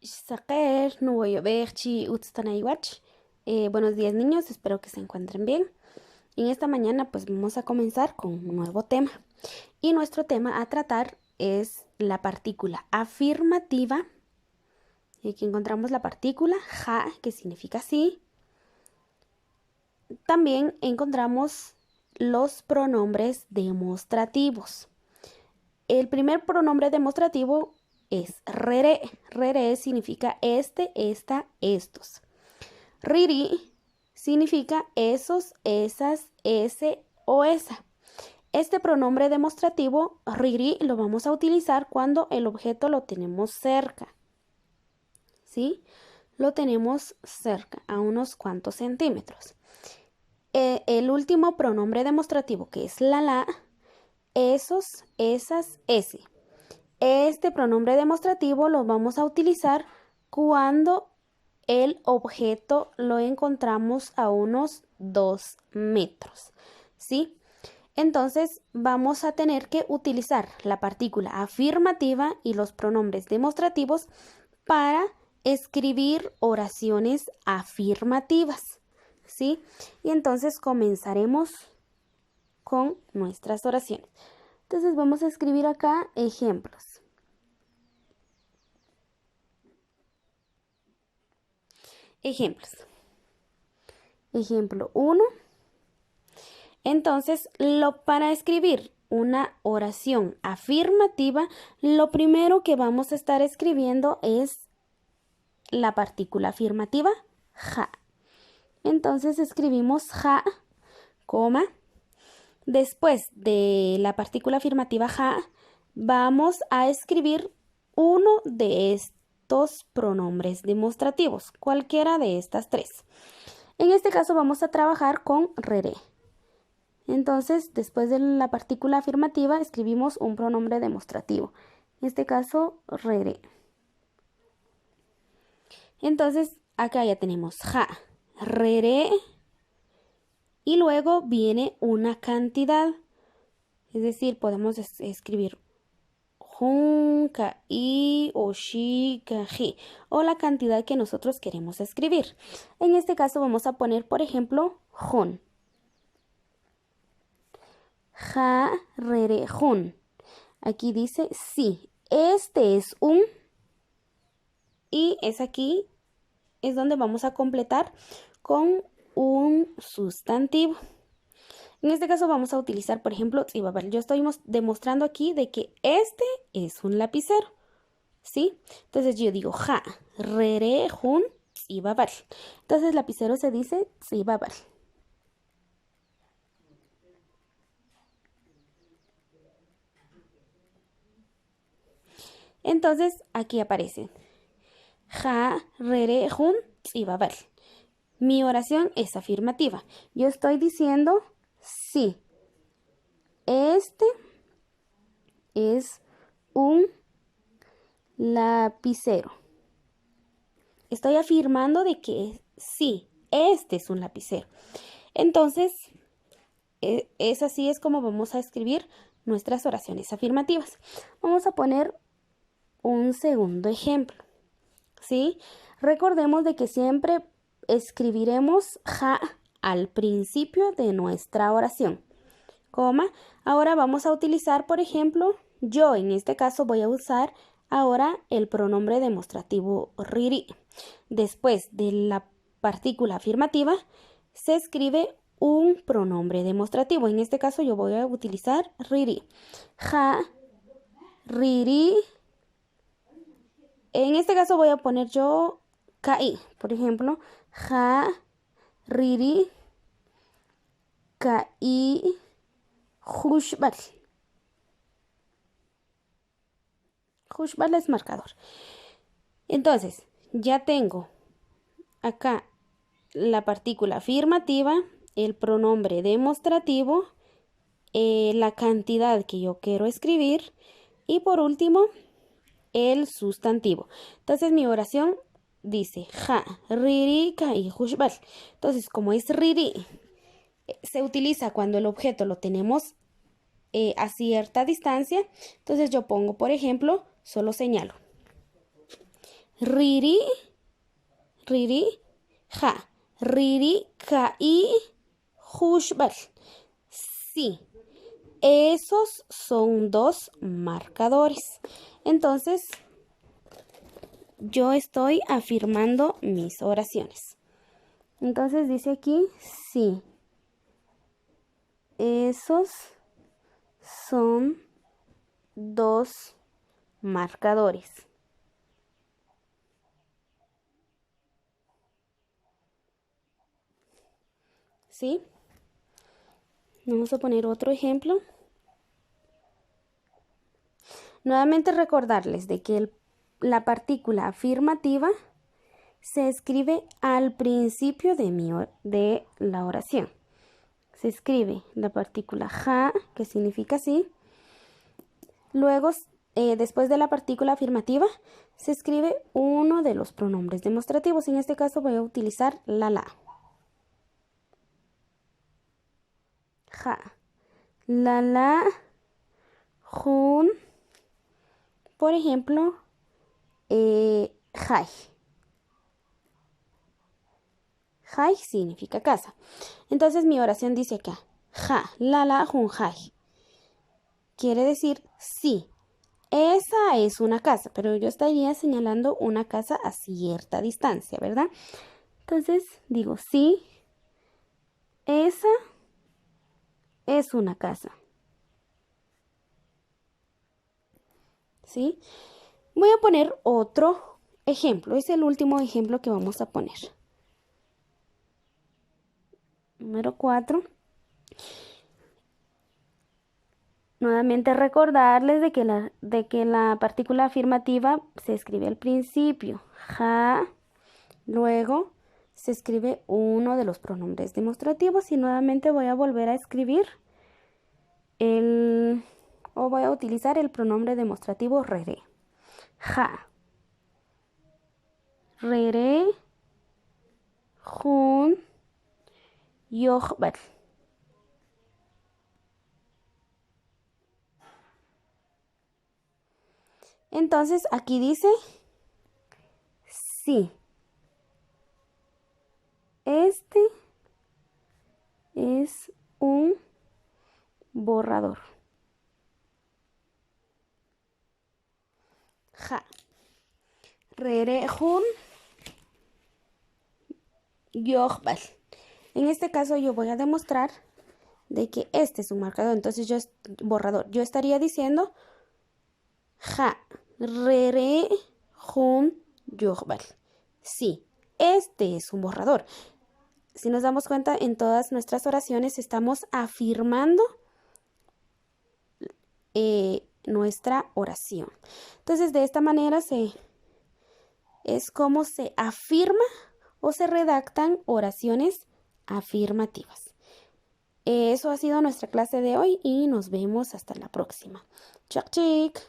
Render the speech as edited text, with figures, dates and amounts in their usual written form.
Saker, Nuevechi, Utstanaiwach. Buenos días, niños, espero que se encuentren bien. En esta mañana pues vamos a comenzar con un nuevo tema. Y nuestro tema a tratar es la partícula afirmativa. Y aquí encontramos la partícula ja, que significa sí. También encontramos los pronombres demostrativos. El primer pronombre demostrativo es rere. Rere significa este, esta, estos. Riri significa esos, esas, ese o esa. Este pronombre demostrativo, riri, lo vamos a utilizar cuando el objeto lo tenemos cerca. ¿Sí? Lo tenemos cerca, a unos cuantos centímetros. El último pronombre demostrativo, que es la, esos, esas, ese. Este pronombre demostrativo lo vamos a utilizar cuando el objeto lo encontramos a unos 2 metros, ¿sí? Entonces vamos a tener que utilizar la partícula afirmativa y los pronombres demostrativos para escribir oraciones afirmativas, ¿sí? Y entonces comenzaremos con nuestras oraciones. Entonces vamos a escribir acá ejemplos. Ejemplos. Ejemplo 1. Entonces, para escribir una oración afirmativa, lo primero que vamos a estar escribiendo es la partícula afirmativa ja. Entonces escribimos ja, coma. Después de la partícula afirmativa ja, vamos a escribir uno de estos pronombres demostrativos, cualquiera de estas tres. En este caso vamos a trabajar con rere. Entonces, después de la partícula afirmativa, escribimos un pronombre demostrativo. En este caso, rere. Entonces, acá ya tenemos ja, rere. Y luego viene una cantidad. Es decir, podemos escribir jun, ka, i, o shi, ka, ji. O la cantidad que nosotros queremos escribir. En este caso vamos a poner, por ejemplo, jun. Ja, rere, jun. Aquí dice sí. Este es un. Y es aquí, es donde vamos a completar con un sustantivo. En este caso vamos a utilizar, por ejemplo, yo estoy demostrando aquí de que este es un lapicero. ¿Sí? Entonces yo digo ja, rere, jun, tzibabal. Entonces lapicero se dice tzibabal. Entonces aquí aparece ja, rere, jun, tzibabal. Mi oración es afirmativa. Yo estoy diciendo sí. Este es un lapicero. Estoy afirmando de que sí, este es un lapicero. Entonces, así es como vamos a escribir nuestras oraciones afirmativas. Vamos a poner un segundo ejemplo, ¿sí? Recordemos de que siempre escribiremos ja al principio de nuestra oración, coma. Ahora vamos a utilizar, por ejemplo, yo en este caso voy a usar ahora el pronombre demostrativo riri. Después de la partícula afirmativa se escribe un pronombre demostrativo. En este caso yo voy a utilizar riri. Ja, riri. En este caso voy a poner yo kai. Por ejemplo, ja, riri, kai, hushbal. Hushbal es marcador. Entonces, ya tengo acá la partícula afirmativa, el pronombre demostrativo, la cantidad que yo quiero escribir y por último el sustantivo. Entonces mi oración dice ja, riri, kai, hushbal. Entonces como es riri, se utiliza cuando el objeto lo tenemos a cierta distancia. Entonces yo pongo, por ejemplo, solo señalo Riri, riri, ja. Riri, kai, hushbal. Sí, esos son dos marcadores. Entonces, yo estoy afirmando mis oraciones. Entonces dice aquí, sí, esos son dos marcadores. ¿Sí? Vamos a poner otro ejemplo. Nuevamente recordarles de que la partícula afirmativa se escribe al principio de la oración. Se escribe la partícula ja, que significa sí. Luego, después de la partícula afirmativa, se escribe uno de los pronombres demostrativos. En este caso voy a utilizar la. Ja. La, jun. Por ejemplo, jai. Jai significa casa. Entonces mi oración dice acá, ja, la, jun, jai. Quiere decir sí. Esa es una casa, pero yo estaría señalando una casa a cierta distancia, ¿verdad? Entonces digo, sí, esa es una casa. ¿Sí? Voy a poner otro ejemplo. Es el último ejemplo que vamos a poner. Número 4. Nuevamente recordarles de que la partícula afirmativa se escribe al principio. Ja. Luego se escribe uno de los pronombres demostrativos y nuevamente voy a volver a escribir voy a utilizar el pronombre demostrativo rere. Ja. Rere. Jun. Yohbal. Entonces aquí dice sí. Este es un borrador. Ja. Rerejun yohbal. En este caso yo voy a demostrar de que este es un marcador. Entonces borrador. Yo estaría diciendo ja. Rerejun yohbal. Sí, este es un borrador. Si nos damos cuenta, en todas nuestras oraciones estamos afirmando nuestra oración. Entonces, de esta manera es como se afirma o se redactan oraciones afirmativas. Eso ha sido nuestra clase de hoy y nos vemos hasta la próxima. Chak chik.